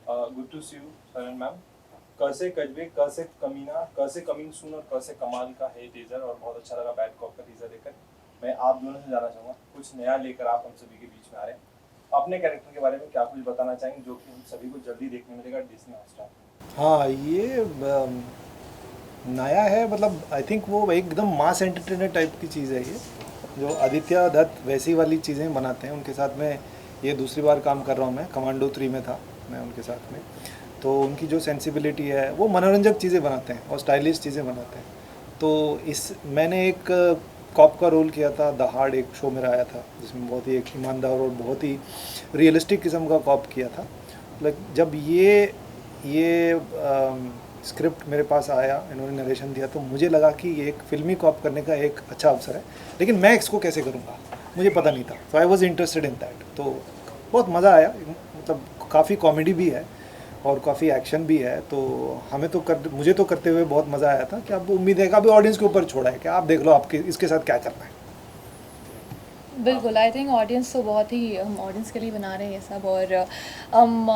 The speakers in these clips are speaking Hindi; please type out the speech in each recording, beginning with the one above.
Good to see you Saran ma'am. क से कजवे, क से कमीना, क से कमिंग सून और क से कमाल का है टीजर, और बहुत अच्छा लगा बैड कॉप का टीजर देखकर। मैं आप दोनों से जानना चाहूँगा, कुछ नया लेकर आप हम सभी के बीच में आ रहे हैं। अपने कैरेक्टर के बारे में क्या कुछ बताना चाहेंगे जो कि हम सभी को जल्दी देखने मिलेगा डिज्नी हॉटस्टार पे? हाँ, ये नया है, मतलब आई थिंक वो एकदम मास एंटरटेनर टाइप की चीज़ है ये। जो आदित्य दत्त वैसी वाली चीज़ें बनाते हैं, उनके साथ में ये दूसरी बार काम कर रहा हूँ मैं। कमांडो 3 में था मैं उनके साथ में। तो उनकी जो सेंसिबिलिटी है, वो मनोरंजक चीज़ें बनाते हैं और स्टाइलिश चीज़ें बनाते हैं। तो इस मैंने एक कॉप का रोल किया था, दहाड़ एक शो मेरा आया था, जिसमें बहुत ही एक ईमानदार और बहुत ही रियलिस्टिक किस्म का कॉप किया था। लाइक जब ये स्क्रिप्ट मेरे पास आया, इन्होंने नरेशन दिया, तो मुझे लगा कि ये एक फ़िल्मी कॉप करने का एक अच्छा अवसर है। लेकिन मैं इसको कैसे करूँगा, मुझे पता नहीं था। So I was interested in that. तो बहुत मज़ा आया, मतलब काफ़ी कॉमेडी भी है और काफ़ी एक्शन भी है। तो मुझे तो करते हुए बहुत मज़ा आया था। कि अब उम्मीद है कि अभी ऑडियंस के ऊपर छोड़ा है कि आप देख लो आपके इसके साथ क्या करना है। बिल्कुल, आई थिंक ऑडियंस तो बहुत ही हम ऑडियंस के लिए बना रहे हैं ये सब। और हम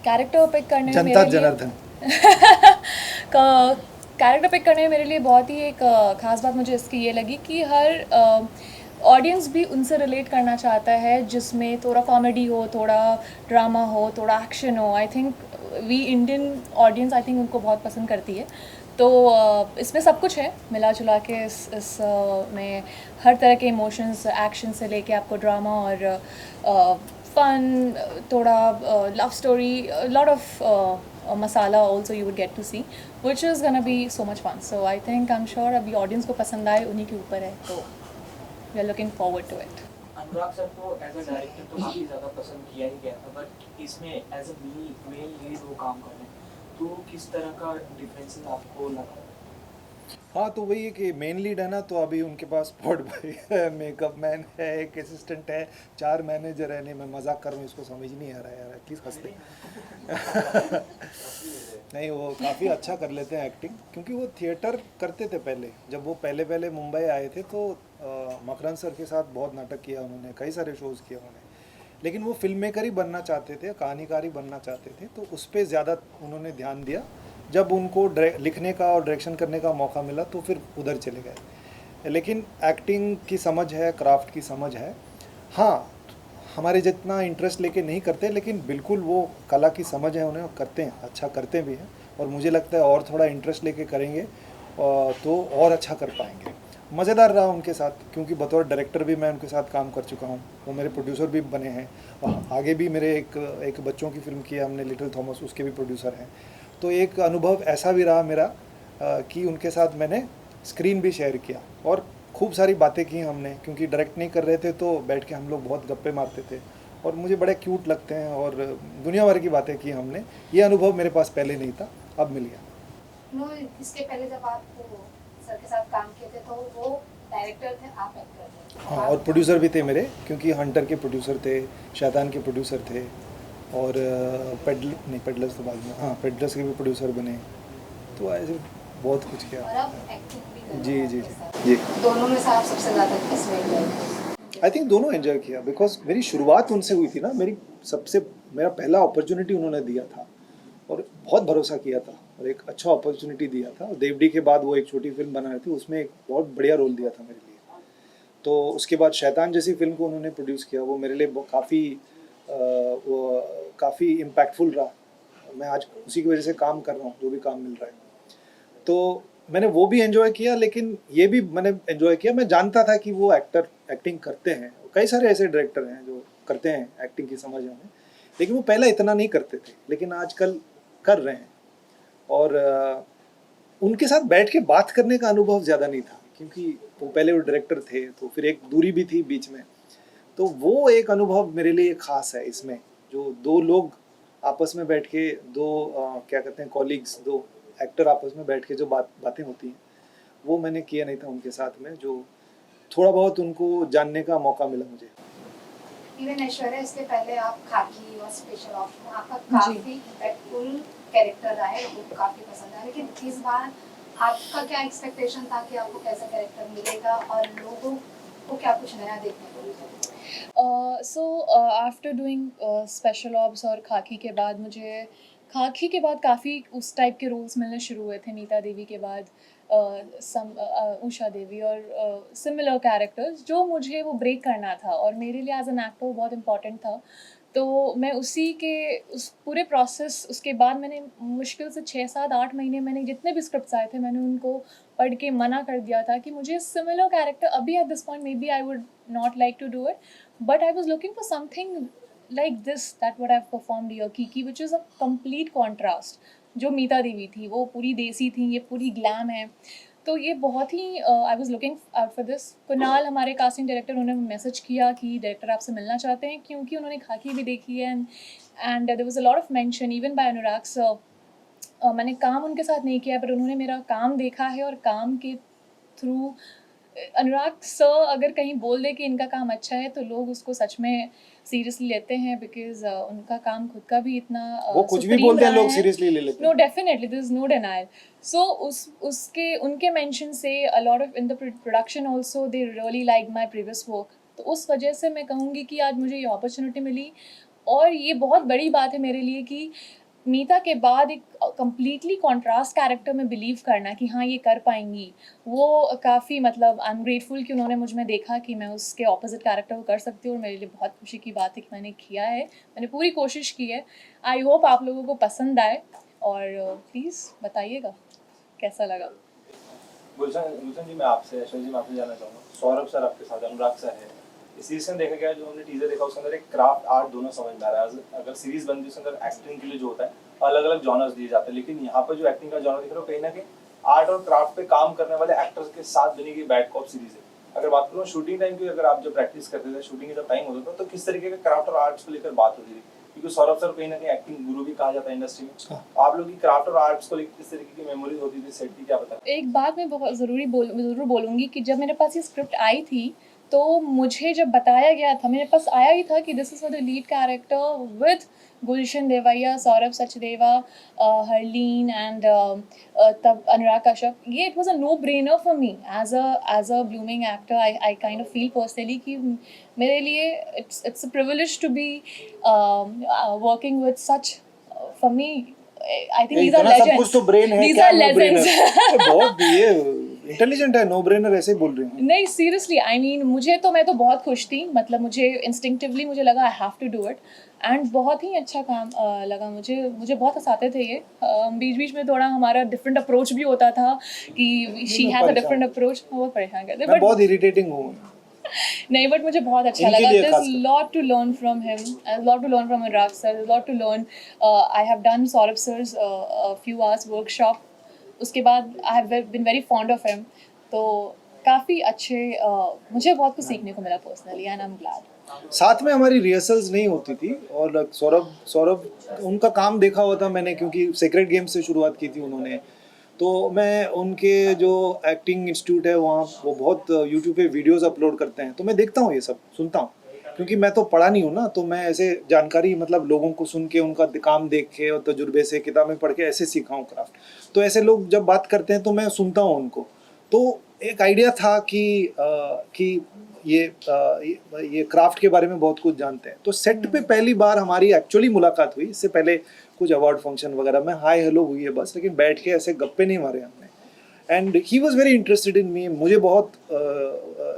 कैरेक्टर पिक करने में जनता मेरे लिए जनार्दन। कैरेक्टर पिक करने में मेरे लिए बहुत ही एक ख़ास बात मुझे इसकी ये लगी कि हर ऑडियंस भी उनसे रिलेट करना चाहता है, जिसमें थोड़ा कॉमेडी हो, थोड़ा ड्रामा हो, थोड़ा एक्शन हो। I think we Indian audience I think उनको बहुत पसंद करती है। तो इसमें सब कुछ है मिला जुला के। में हर तरह के इमोशंस, एक्शन से लेके आपको ड्रामा और फन, थोड़ा love story, lot of masala also you would get to see, which is gonna be so much fun. So I think I am sure अभी ऑडियंस को पसंद आए उन्हीं के ऊपर है। तो we are looking forward to it. Anurag sir को एज अ डायरेक्टर तो काफ़ी ज़्यादा पसंद किया ही गया था, बट इसमें एज अ मेल लीड वो काम कर रहे हैं, तो किस तरह का डिफरेंसेस आपको लगा? हाँ, तो वही है कि मेन लीड है ना, तो अभी उनके पास स्पॉट बॉय है, मेकअप मैन है, एक असिस्टेंट है, 4 मैनेजर है। नहीं, मैं मजाक कर रहा हूँ, इसको समझ नहीं आ रहा है यार, प्लीज़ हंसते। नहीं, वो काफ़ी अच्छा कर लेते हैं एक्टिंग, क्योंकि वो थिएटर करते थे पहले। जब वो पहले पहले मुंबई आए थे तो मकरंद सर के साथ बहुत नाटक किया उन्होंने, कई सारे शोज़ किए उन्होंने। लेकिन वो फिल्म मेकर ही बनना चाहते थे, कहानीकार ही बनना चाहते थे, तो उस पर ज़्यादा उन्होंने ध्यान दिया। जब उनको लिखने का और डायरेक्शन करने का मौका मिला तो फिर उधर चले गए। लेकिन एक्टिंग की समझ है, क्राफ्ट की समझ है। हाँ, हमारे जितना इंटरेस्ट लेके नहीं करते, लेकिन बिल्कुल वो कला की समझ है, उन्हें करते हैं, अच्छा करते भी हैं। और मुझे लगता है और थोड़ा इंटरेस्ट लेके करेंगे तो और अच्छा कर पाएंगे। मज़ेदार रहा उनके साथ, क्योंकि बतौर डायरेक्टर भी मैं उनके साथ काम कर चुका हूँ। वो मेरे प्रोड्यूसर भी बने हैं, और आगे भी मेरे एक बच्चों की फ़िल्म की है हमने, लिटिल थॉमस, उसके भी प्रोड्यूसर हैं। तो एक अनुभव ऐसा भी रहा मेरा कि उनके साथ मैंने स्क्रीन भी शेयर किया और खूब सारी बातें की हमने, क्योंकि डायरेक्ट नहीं कर रहे थे तो बैठ के हम लोग बहुत गप्पे मारते थे और मुझे बड़े क्यूट लगते हैं, और दुनिया भर की बातें की हमने। ये अनुभव मेरे पास पहले नहीं था, अब मिल गया। नो, इसके पहले जब आप सर के साथ काम किए थे तो वो डायरेक्टर थे, आप एक्टर थे। हाँ, और प्रोड्यूसर भी थे मेरे, क्योंकि हंटर के प्रोड्यूसर थे, शैतान के प्रोड्यूसर थे, और पेडलर्स तो बाद में, हाँ, पेडलर्स के भी प्रोड्यूसर बने। तो ऐसे बहुत कुछ किया। और अब एक्टिंग भी कर रहे जी हैं जी उनके साथ। जी। दोनों में से आप सबसे ज़्यादा किसमें enjoy किया? आई थिंक दोनों एंजॉय किया, बिकॉज मेरी शुरुआत उनसे हुई थी ना। मेरा पहला अपॉर्चुनिटी उन्होंने दिया था और बहुत भरोसा किया था और एक अच्छा अपॉर्चुनिटी दिया था। और देवडी के बाद वो एक छोटी फिल्म बना रही थी, उसमें एक बहुत बढ़िया रोल दिया था मेरे लिए। तो उसके बाद शैतान जैसी फिल्म को उन्होंने प्रोड्यूस किया, वो मेरे लिए काफ़ी इम्पैक्टफुल रहा। मैं आज उसी की वजह से काम कर रहा हूँ, जो भी काम मिल रहा है। तो मैंने वो भी एंजॉय किया, लेकिन ये भी मैंने एंजॉय किया। मैं जानता था कि वो एक्टिंग करते हैं, कई सारे ऐसे डायरेक्टर हैं जो करते हैं, एक्टिंग की समझ है उन्हें, लेकिन वो पहले इतना नहीं करते थे, लेकिन आजकल कर रहे हैं। और उनके साथ बैठ के बात करने का अनुभव ज़्यादा नहीं था, क्योंकि वो पहले वो डायरेक्टर थे, तो फिर एक दूरी भी थी बीच में। तो वो एक अनुभव मेरे लिए खास है इसमें, जो दो लोग आपस में बैठ के, दो क्या कहते हैं, कॉलीग्स, दो एक्टर आपस में बैठ के जो बातें होती हैं, वो मैंने किया नहीं था उनके साथ में। जो थोड़ा बहुत उनको जानने का मौका मिला मुझे। इवन ऐश्वर्या, इसके पहले आप खाकी और स्पेशल ऑप्शन, आपका जी। काफी इम्पैक्टफुल कैरेक्टर रहा है, लोगों को काफी पसंद आया। लेकिन इस बार आपका क्या एक्सपेक्टेशन था कि आपको कैसा कैरेक्टर मिलेगा और लोगों को क्या कुछ नया देखने को मिलेगा? So after doing special ops और खाकी के बाद मुझे खाकी के बाद काफ़ी उस टाइप के रोल्स मिलने शुरू हुए थे, मीता देवी के बाद उषा देवी और सिमिलर कैरेक्टर्स, जो मुझे वो ब्रेक करना था और मेरे लिए एज एन एक्टर बहुत इम्पॉर्टेंट था। तो मैं उसी के उस पूरे प्रोसेस, उसके बाद मैंने मुश्किल से 6, 7, 8 महीने मैंने जितने भी स्क्रिप्ट्स आए थे मैंने उनको पढ़ के मना कर दिया था कि मुझे सिमिलर कैरेक्टर अभी at this point maybe I would not like to do it, but I was looking for something like this that what I've performed here, Kiki, which is a complete contrast. जो मीता देवी थी वो पूरी देसी थी, ये पूरी ग्लैम है, तो ये बहुत ही I was looking out for this. Kunal हमारे कास्टिंग डायरेक्टर, उन्होंने मैसेज किया कि डायरेक्टर आपसे मिलना चाहते हैं क्योंकि उन्होंने खाकी भी देखी है and there was a lot of mention even by Anurag sir. मैंने काम उनके साथ नहीं किया पर उन्होंने मेरा काम देखा है और काम के थ्रू अनुराग सर अगर कहीं बोल दे कि इनका काम अच्छा है तो लोग उसको सच में सीरियसली लेते हैं, बिकॉज उनका काम खुद का भी इतना वो कुछ भी supreme बोलते हैं रहा लोग है। सीरियसली ले लेते नो हैं। Definitely this is no denial. So उसके उनके मेंशन से a lot of in the production also they really like my previous work, तो उस वजह से मैं कहूँगी कि आज मुझे ये अपॉर्चुनिटी मिली और ये बहुत बड़ी बात है मेरे लिए कि मीता के बाद एक कम्प्लीटली कॉन्ट्रास्ट कैरेक्टर में बिलीव करना कि हाँ ये कर पाएंगी, वो काफ़ी मतलब आई एम ग्रेटफुल कि उन्होंने मुझ में देखा कि मैं उसके ऑपोजिट कैरेक्टर को कर सकती हूँ और मेरे लिए बहुत खुशी की बात है कि मैंने किया है, मैंने पूरी कोशिश की है। आई होप आप लोगों को पसंद आए और प्लीज़ बताइएगा कैसा लगा। गुलशन जी, मैं आपसे, ऐश्वर्या जी मैं आपसे जानना चाहूँगा, सौरभ सर आपके साथ, अनुराग सर है, इस सीरीज में देखा गया जो हमने टीजर देखा उसके अंदर एक क्राफ्ट आर्ट दोनों समझ में आ रहा है। अगर सीरीज बनती है उसके अंदर एक्टिंग के लिए जो होता है अलग अलग जॉनर्स दिए जाते हैं, लेकिन यहाँ पर जो एक्टिंग का जॉनर दिख रहा है कहीं ना कहीं आर्ट और क्राफ्ट पे काम करने वाले एक्टर्स के साथ बनी गई बैड कॉप सीरीज है। अगर बात करूँ शूटिंग टाइम की, अगर आप जब प्रैक्टिस करते थे, शूटिंग का जब टाइम होता था, तो किस तरीके का क्राफ्ट और आर्ट्स को लेकर बात होती थी? क्योंकि सौरभ सर कहीं ना कहीं एक्टिंग गुरु भी कहा जाता है इंडस्ट्री में, आप लोग की क्राफ्ट और आर्ट्स को लेकर किस तरीके की मेमोरीज होती थी सेट की, क्या बता? एक बात मैं बहुत ज़रूर बोलूँगी कि जब मेरे पास ये स्क्रिप्ट आई थी तो मुझे जब बताया गया था, मेरे पास आया ही था कि this is for the lead character with Gulshan Devaiah, Saurabh Sachdeva, Harleen and तब अनुराग कश्यप। ये it was a no brainer for me as a blooming actor. I kind of feel personally कि मेरे लिए it's a privilege to be working with such, for me I think these are इतना सब लेजेंड्स, कुछ तो ब्रेन है, these क्या are नो ब्रेनर? legends। बहुत ये इंटेलिजेंट है, नो ब्रेनर ऐसे ही बोल रही हूँ। नहीं सीरियसली आई मीन मैं तो बहुत खुश थी, मतलब मुझे इंस्टिंक्टिवली मुझे लगा I have to do it and बहुत ही अच्छा काम लगा मुझे बहुत हंसाते थे ये। बीच बीच में थोड़ा हमारा डिफरेंट अप्रोच भी होता था कि she has a different approach, बहुत परेशान करते मैं बट बहुत इरिटेटिंग हूँ। नहीं, बट मुझे बहुत अच्छा इनके लगा। लिए There's खासकर। lot to learn from him, lot to learn from Anurag sir, lot to learn. I have done Saurabh sir's a few hours workshop. उसके बाद I have been very fond of him. तो काफ़ी अच्छे मुझे बहुत कुछ सीखने को मिला personally and I am glad. साथ में हमारी रिहर्सल्स नहीं होती थी और सौरभ उनका काम देखा हुआ था मैंने, क्योंकि सीक्रेट गेम से शुरुआत की थी उन्होंने, तो मैं उनके जो एक्टिंग इंस्टीट्यूट है वहाँ वो बहुत यूट्यूब पे वीडियोस अपलोड करते हैं, तो मैं देखता हूँ, ये सब सुनता हूँ, क्योंकि मैं तो पढ़ा नहीं हूँ ना, तो मैं ऐसे जानकारी मतलब लोगों को सुन के, उनका काम देख के और तजुर्बे से, किताबें पढ़ के ऐसे सीखा हूँ क्राफ्ट। तो ऐसे लोग जब बात करते हैं तो मैं सुनता हूँ उनको, तो एक आइडिया था कि ये क्राफ्ट के बारे में बहुत कुछ जानते हैं। तो सेट पे पहली बार हमारी एक्चुअली मुलाकात हुई, इससे पहले कुछ अवार्ड फंक्शन वगैरह में हाय हेलो हुई है बस, लेकिन बैठ के ऐसे गप्पे नहीं मारे हमने। And he was very interested in me, मुझे बहुत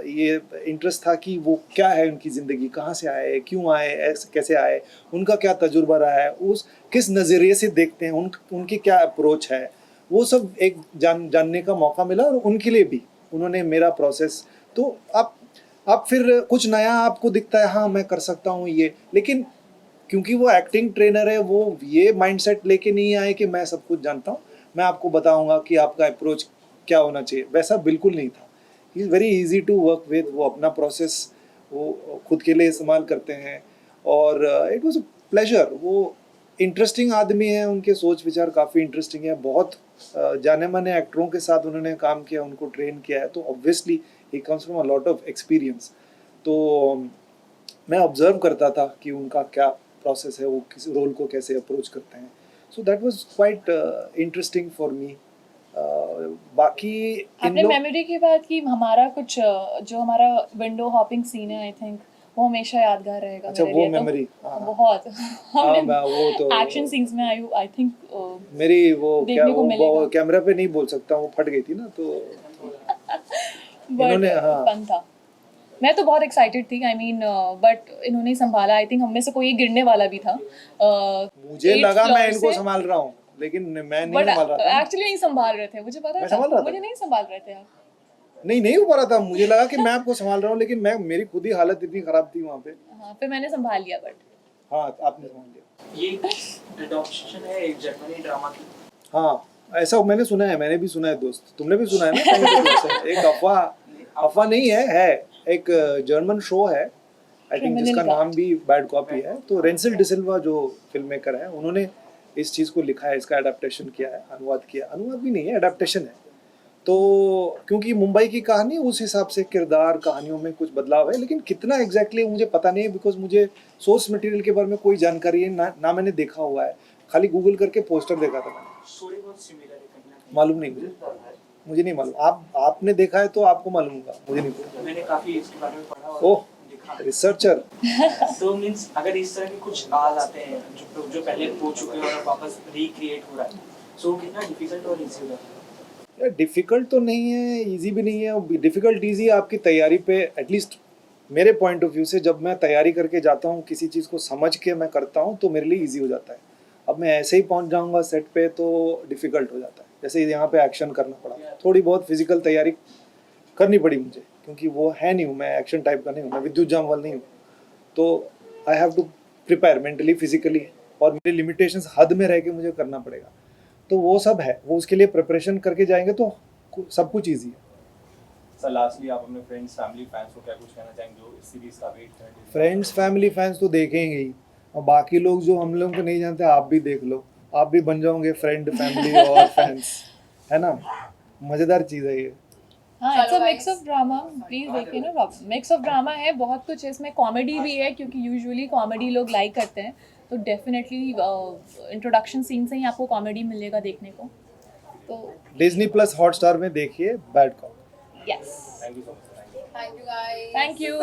ये इंटरेस्ट था कि वो क्या है उनकी ज़िंदगी, कहाँ से आए, क्यों आए, ऐसे कैसे आए, उनका क्या तजुर्बा रहा है, उस किस नज़रिए से देखते हैं, उनकी क्या अप्रोच है, वो सब एक जानने का मौका मिला। और उनके लिए भी उन्होंने मेरा प्रोसेस, तो आप फिर कुछ नया आपको दिखता है, हाँ मैं कर सकता हूँ ये, लेकिन क्योंकि वो एक्टिंग ट्रेनर है, वो ये माइंडसेट लेके नहीं आए कि मैं सब कुछ जानता हूँ, मैं आपको बताऊंगा कि आपका अप्रोच क्या होना चाहिए, वैसा बिल्कुल नहीं था। He is very easy to work with, वो अपना प्रोसेस वो खुद के लिए इस्तेमाल करते हैं और इट वाज अ प्लेजर। वो इंटरेस्टिंग आदमी है, उनके सोच विचार काफ़ी इंटरेस्टिंग है, बहुत जाने माने एक्टरों के साथ उन्होंने काम किया, उनको ट्रेन किया है, तो obviously he comes from a lot of experience. तो मैं ऑब्जर्व करता था कि उनका क्या प्रोसेस है, वो किस रोल को कैसे अप्रोच करते हैं। So that was quite interesting for me. बाकी आपने मेमोरी की बात की, हमारा कुछ जो हमारा विंडो हॉपिंग सीन है, आई थिंक वो हमेशा यादगार रहेगा अच्छा, मेरे वो लिए तो। मेमोरी, हाँ। बहुत हाँ, वो तो एक्शन सीन्स में आई थिंक मेरी वो क्या देखने को वो मिलेगा। कैमरा पे नहीं बोल सकता, वो फट गई थी ना, तो इन्होंने, हाँ। फन था। मैं तो बहुत एक्साइटेड थी, आई मीन बट इन्होंने ही संभाला। आई थिंक हम में से कोई गिरने वाला भी था। मुझे लगा मैं इनको संभाल रहा हूँ, लेकिन मैं नहीं बट संभाल रहा था। एक्चुअली नहीं संभाल रहे थे, मुझे पता मैं था। संभाल रहा था। मुझे नहीं संभाल रहे थे आप। नहीं हो पा रहा था, मुझे लगा कि मैं आपको संभाल रहा हूँ, लेकिन मेरी खुद ही हालत इतनी खराब थी वहाँ पे। हाँ, फिर मैंने संभाल लिया। बट हाँ, आपने संभाल लिया। ये एडॉप्शन है एक जर्मनी ड्रामा की। हाँ, ऐसा मैंने सुना है, मैंने भी सुना है दोस्त, तुमने भी सुना है ना कहीं पे दोस्त? एक अफवाह नहीं है एक जर्मन शो है, आई थिंक, जिसका Criminal नाम भी बैड कॉपी है। तो रेंसिल डिसिल्वा जो फिल्म मेकर है, उन्होंने इस चीज़ को लिखा है, इसका एडाप्टेशन किया है, अनुवाद भी नहीं है, एडाप्टेशन है। तो क्योंकि मुंबई की कहानी, उस हिसाब से किरदार कहानियों में कुछ बदलाव है, लेकिन कितना एग्जैक्टली मुझे पता नहीं है, बिकॉज मुझे सोर्स मटेरियल के बारे में कोई जानकारी है ना मैंने देखा हुआ है, खाली गूगल करके पोस्टर देखा था मैंने। स्टोरी बहुत सिमिलर है कहीं ना कहीं। मालूम नहीं मुझे नहीं मालूम। आपने देखा है तो आपको मालूम होगा, मुझे नहीं पता। मैंने काफी इसके बारे में पढ़ा और ओह, देखा। रिसर्चर। तो मींस अगर इस तरह के कुछ आ जाते हैं जो पहले हो चुके हैं और वापस रिक्रिएट हो रहा है, सो कितना डिफिकल्ट और इजी हो जाता है? यार डिफ़िकल्ट तो नहीं है, इजी भी नहीं है। डिफ़िकल्ट इजी आपकी तैयारी पे, एटलीस्ट मेरे पॉइंट ऑफ व्यू से, जब मैं तैयारी करके जाता हूँ, किसी चीज़ को समझ के मैं करता हूँ, तो मेरे लिए इजी हो जाता है। अब मैं ऐसे ही पहुँच जाऊँगा सेट पे तो डिफ़िकल्ट हो जाता है। जैसे यहाँ पे एक्शन करना पड़ा, थोड़ी बहुत फिजिकल तैयारी करनी पड़ी मुझे, क्योंकि वो है नहीं हूँ मैं, एक्शन टाइप का नहीं हूँ मैं, विद्युत जामवाल नहीं हूँ। तो I have to prepare mentally, physically, और मेरी लिमिटेशंस हद में रह के मुझे करना पड़ेगा। तो वो सब है, वो उसके लिए प्रिपरेशन करके जाएंगे तो सब कुछ ईजी है। सर लास्टली आप अपने फ्रेंड्स फैमिली फैंस को क्या कुछ कहना चाहेंगे जो इस सीरीज का वेट कर रहे हैं? फ्रेंड्स फैमिली फैंस तो देखेंगे ही, और बाकी लोग जो हम लोग को नहीं जानते, आप भी देख लो, आप भी बन जाओगे फ्रेंड, फैमिली और फैंस, है ना? मज़ेदार चीज़ है ये। हाँ, इट्स अ चलो mix guys। Of drama. Please देखिए ना, मिक्स ऑफ ड्रामा है, बहुत कुछ है इसमें। कॉमेडी भी है, क्योंकि यूजुअली कॉमेडी लोग लाइक करते हैं, तो डेफिनेटली इंट्रोडक्शन सीन से ही आपको कॉमेडी मिलेगा देखने को। तो डिज्नी प्लस हॉटस्टार में देखिए bad cop. Yes, thank you so much. Thank you guys. Thank you.